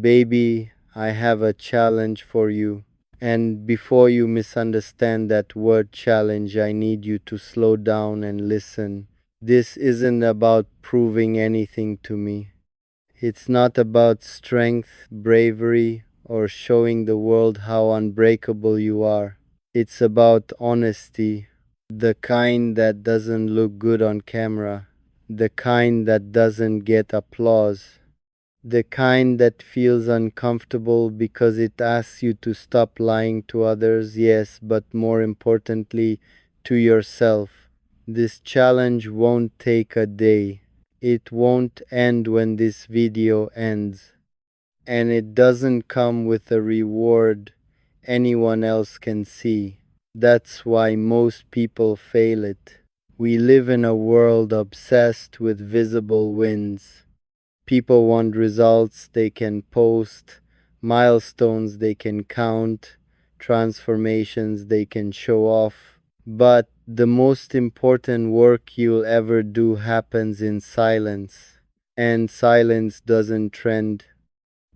Baby, I have a challenge for you. And before you misunderstand that word challenge, I need you to slow down and listen. This isn't about proving anything to me. It's not about strength, bravery, or showing the world how unbreakable you are. It's about honesty, the kind that doesn't look good on camera, the kind that doesn't get applause, the kind that feels uncomfortable because it asks you to stop lying to others, yes, but more importantly, to yourself. This challenge won't take a day. It won't end when this video ends. And it doesn't come with a reward anyone else can see. That's why most people fail it. We live in a world obsessed with visible wins. People want results they can post, milestones they can count, transformations they can show off. But the most important work you'll ever do happens in silence, and silence doesn't trend.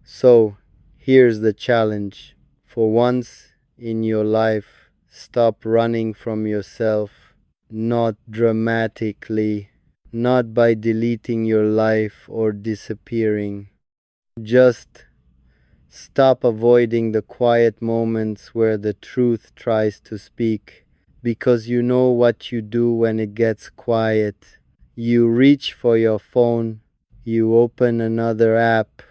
So, here's the challenge. For once in your life, stop running from yourself, not dramatically, not by deleting your life or disappearing. Just stop avoiding the quiet moments where the truth tries to speak, because you know what you do when it gets quiet. You reach for your phone, you open another app,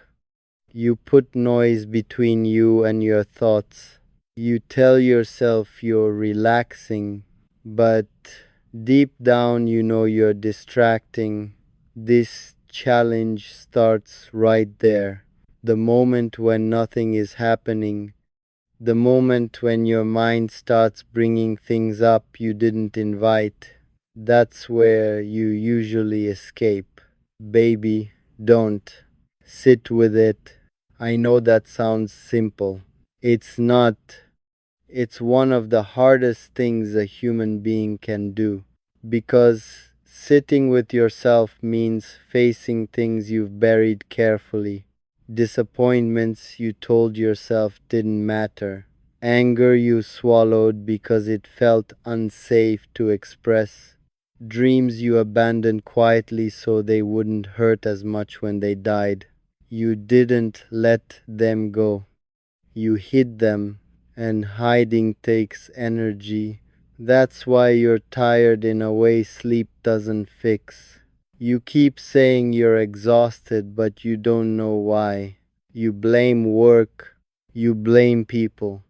you put noise between you and your thoughts. You tell yourself you're relaxing, but deep down you know you're distracting. This challenge starts right there. The moment when nothing is happening. The moment when your mind starts bringing things up you didn't invite. That's where you usually escape. Baby, don't. Sit with it. I know that sounds simple. It's not. It's one of the hardest things a human being can do. Because sitting with yourself means facing things you've buried carefully, disappointments you told yourself didn't matter, anger you swallowed because it felt unsafe to express, dreams you abandoned quietly so they wouldn't hurt as much when they died. You didn't let them go. You hid them, and hiding takes energy. That's why you're tired in a way sleep doesn't fix. You keep saying you're exhausted, but you don't know why. You blame work, you blame people,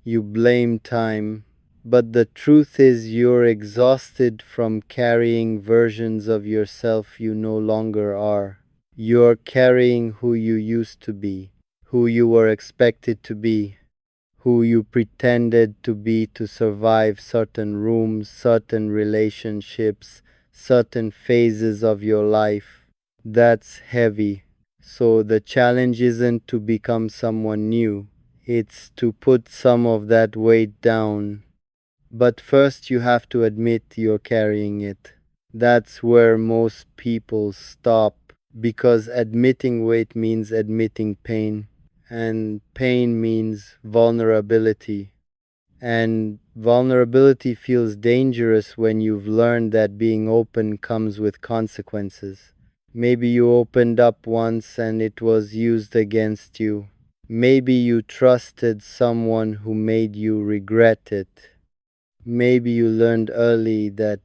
you blame time. But the truth is, you're exhausted from carrying versions of yourself you no longer are. You're carrying who you used to be, who you were expected to be, who you pretended to be to survive certain rooms, certain relationships, certain phases of your life. That's heavy. So the challenge isn't to become someone new, it's to put some of that weight down. But first, you have to admit you're carrying it. That's where most people stop, because admitting weight means admitting pain, and pain means vulnerability. And vulnerability feels dangerous when you've learned that being open comes with consequences. Maybe you opened up once and it was used against you. Maybe you trusted someone who made you regret it. Maybe you learned early that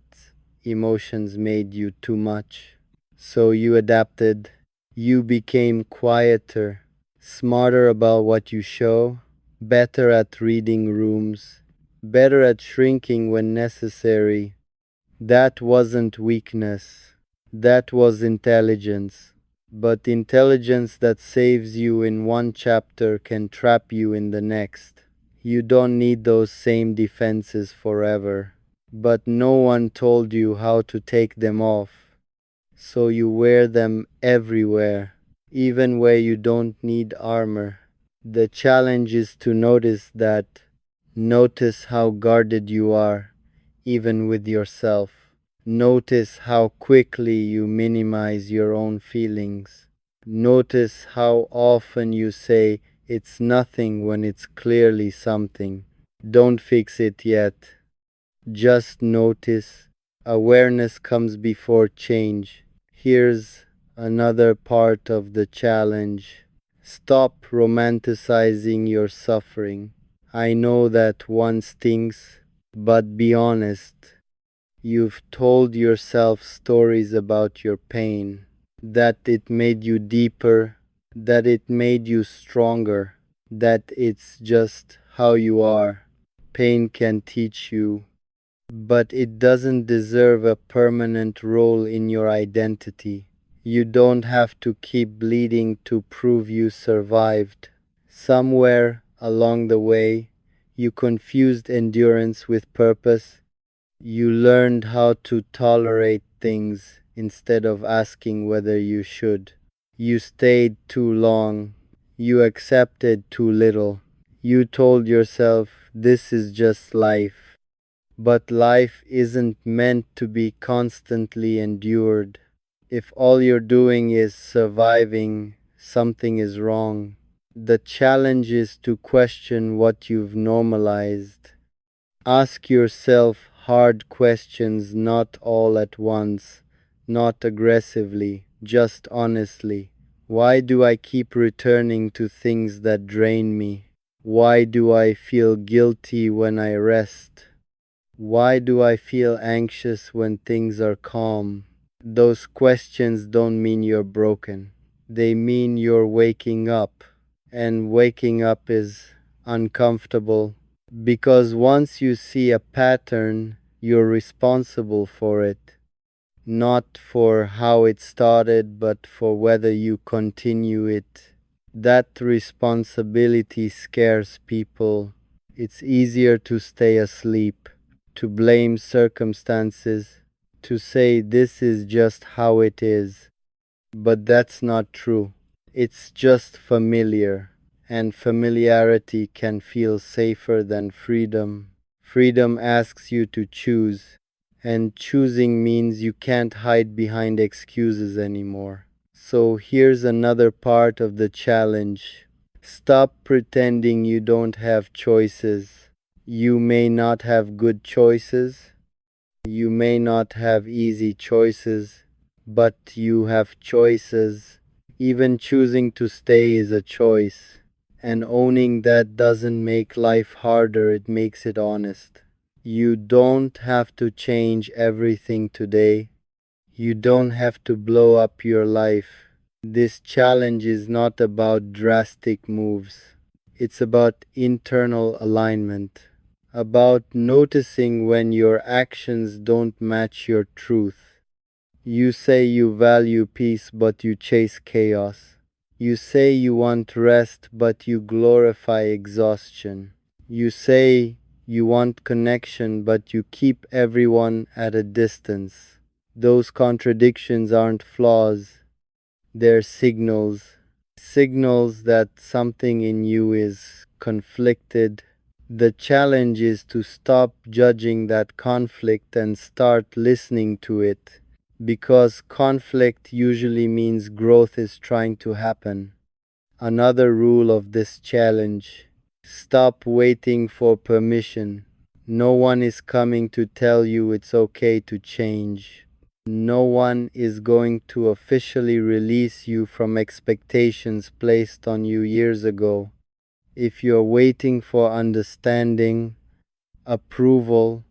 emotions made you too much. So you adapted. You became quieter, smarter about what you show, better at reading rooms, better at shrinking when necessary. That wasn't weakness. That was intelligence. But intelligence that saves you in one chapter can trap you in the next. You don't need those same defenses forever. But no one told you how to take them off. So you wear them everywhere, even where you don't need armor. The challenge is to notice that. Notice how guarded you are, even with yourself. Notice how quickly you minimize your own feelings. Notice how often you say it's nothing when it's clearly something. Don't fix it yet. Just notice. Awareness comes before change. Here's another part of the challenge. Stop romanticizing your suffering. I know that one stings, but be honest. You've told yourself stories about your pain, that it made you deeper, that it made you stronger, that it's just how you are. Pain can teach you, but it doesn't deserve a permanent role in your identity. You don't have to keep bleeding to prove you survived. Somewhere along the way, you confused endurance with purpose. You learned how to tolerate things instead of asking whether you should. You stayed too long. You accepted too little. You told yourself this is just life. But life isn't meant to be constantly endured. If all you're doing is surviving, something is wrong. The challenge is to question what you've normalized. Ask yourself hard questions, not all at once, not aggressively, just honestly. Why do I keep returning to things that drain me? Why do I feel guilty when I rest? Why do I feel anxious when things are calm? Those questions don't mean you're broken. They mean you're waking up. And waking up is uncomfortable because once you see a pattern, you're responsible for it. Not for how it started, but for whether you continue it. That responsibility scares people. It's easier to stay asleep, to blame circumstances, to say this is just how it is. But that's not true. It's just familiar, and familiarity can feel safer than freedom. Freedom asks you to choose, and choosing means you can't hide behind excuses anymore. So here's another part of the challenge. Stop pretending you don't have choices. You may not have good choices. You may not have easy choices, but you have choices. Even choosing to stay is a choice. And owning that doesn't make life harder, it makes it honest. You don't have to change everything today. You don't have to blow up your life. This challenge is not about drastic moves. It's about internal alignment, about noticing when your actions don't match your truth. You say you value peace, but you chase chaos. You say you want rest, but you glorify exhaustion. You say you want connection, but you keep everyone at a distance. Those contradictions aren't flaws, they're signals. Signals that something in you is conflicted. The challenge is to stop judging that conflict and start listening to it, because conflict usually means growth is trying to happen. Another rule of this challenge: stop waiting for permission. No one is coming to tell you it's okay to change. No one is going to officially release you from expectations placed on you years ago. If you're waiting for understanding, approval,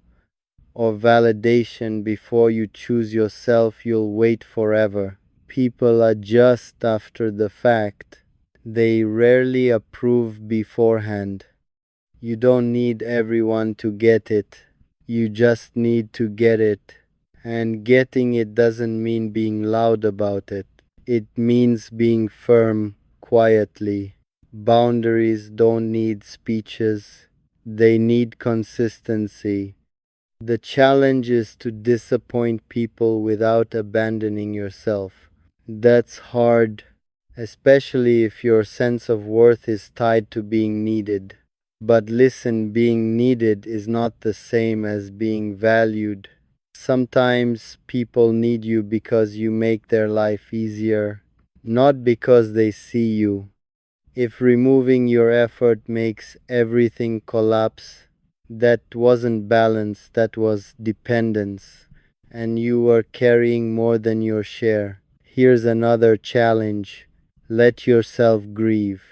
or validation before you choose yourself, you'll wait forever. People adjust after the fact. They rarely approve beforehand. You don't need everyone to get it. You just need to get it. And getting it doesn't mean being loud about it. It means being firm quietly. Boundaries don't need speeches. They need consistency. The challenge is to disappoint people without abandoning yourself. That's hard, especially if your sense of worth is tied to being needed. But listen, being needed is not the same as being valued. Sometimes people need you because you make their life easier. not because they see you. If removing your effort makes everything collapse, that wasn't balance, that was dependence, and you were carrying more than your share. Here's another challenge: let yourself grieve.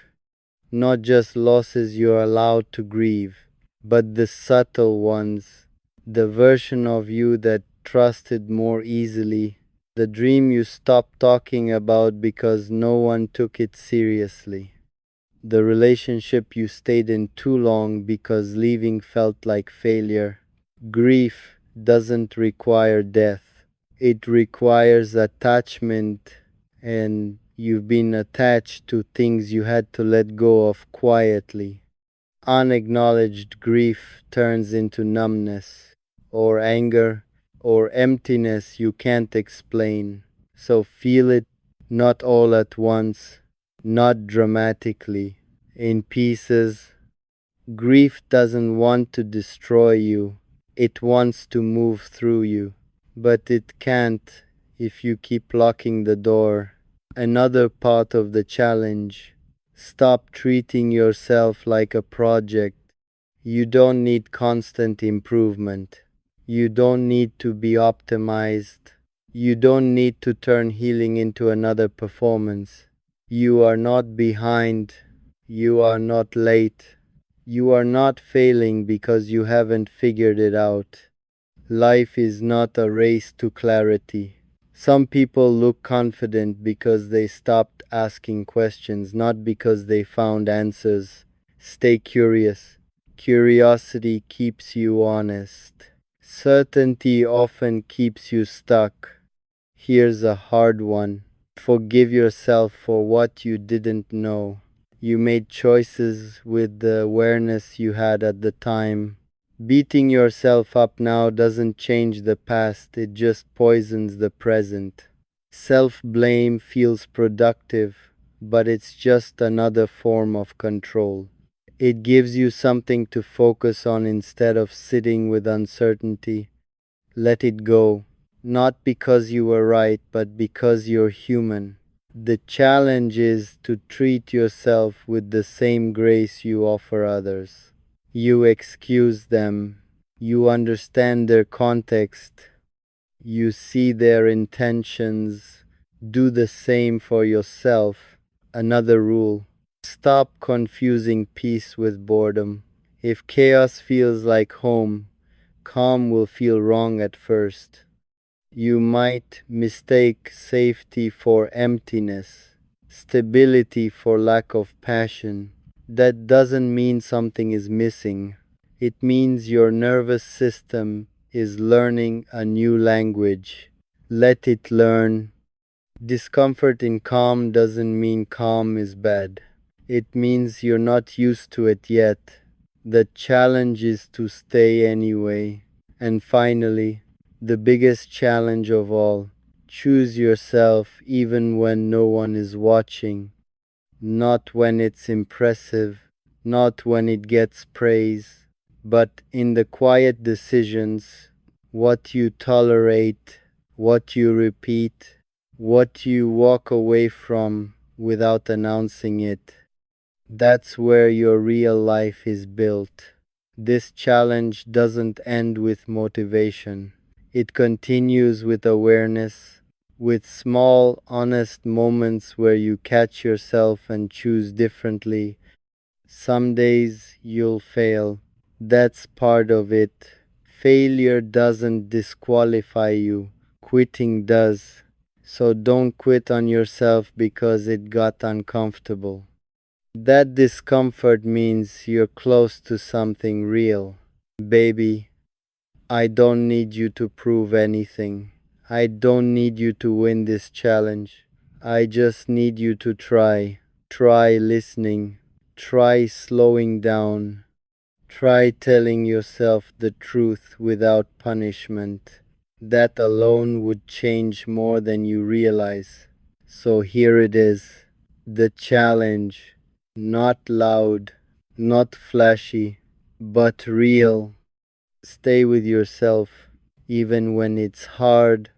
Not just losses you're allowed to grieve, but the subtle ones. The version of you that trusted more easily. The dream you stopped talking about because no one took it seriously. The relationship you stayed in too long because leaving felt like failure. Grief doesn't require death, it requires attachment, and you've been attached to things you had to let go of quietly. Unacknowledged grief turns into numbness, or anger, or emptiness you can't explain. So feel it, not all at once, not dramatically, in pieces. Grief doesn't want to destroy you, it wants to move through you. But it can't if you keep locking the door. Another part of the challenge: stop treating yourself like a project. You don't need constant improvement. You don't need to be optimized. You don't need to turn healing into another performance. You are not behind. You are not late. You are not failing because you haven't figured it out. Life is not a race to clarity. Some people look confident because they stopped asking questions, not because they found answers. Stay curious. Curiosity keeps you honest. Certainty often keeps you stuck. Here's a hard one: forgive yourself for what you didn't know. You made choices with the awareness you had at the time. Beating yourself up now doesn't change the past, it just poisons the present. Self blame feels productive, but it's just another form of control. It gives you something to focus on instead of sitting with uncertainty. Let it go, not because you were right, but because you're human. The challenge is to treat yourself with the same grace you offer others. You excuse them, you understand their context, you see their intentions. Do the same for yourself. Another rule: stop confusing peace with boredom. If chaos feels like home, calm will feel wrong at first. You might mistake safety for emptiness, stability for lack of passion. That doesn't mean something is missing. It means your nervous system is learning a new language. Let it learn. Discomfort in calm doesn't mean calm is bad. It means you're not used to it yet. The challenge is to stay anyway. And finally, the biggest challenge of all: choose yourself even when no one is watching. Not when it's impressive, not when it gets praise, but in the quiet decisions: what you tolerate, what you repeat, what you walk away from without announcing it. That's where your real life is built. This challenge doesn't end with motivation. It continues with awareness, with small, honest moments where you catch yourself and choose differently. Some days you'll fail. That's part of it. Failure doesn't disqualify you, quitting does. So don't quit on yourself because it got uncomfortable. That discomfort means you're close to something real. Baby, I don't need you to prove anything. I don't need you to win this challenge. I just need you to try. Try listening. Try slowing down. Try telling yourself the truth without punishment. That alone would change more than you realize. So here it is, the challenge. Not loud, not flashy, but real. Stay with yourself, even when it's hard,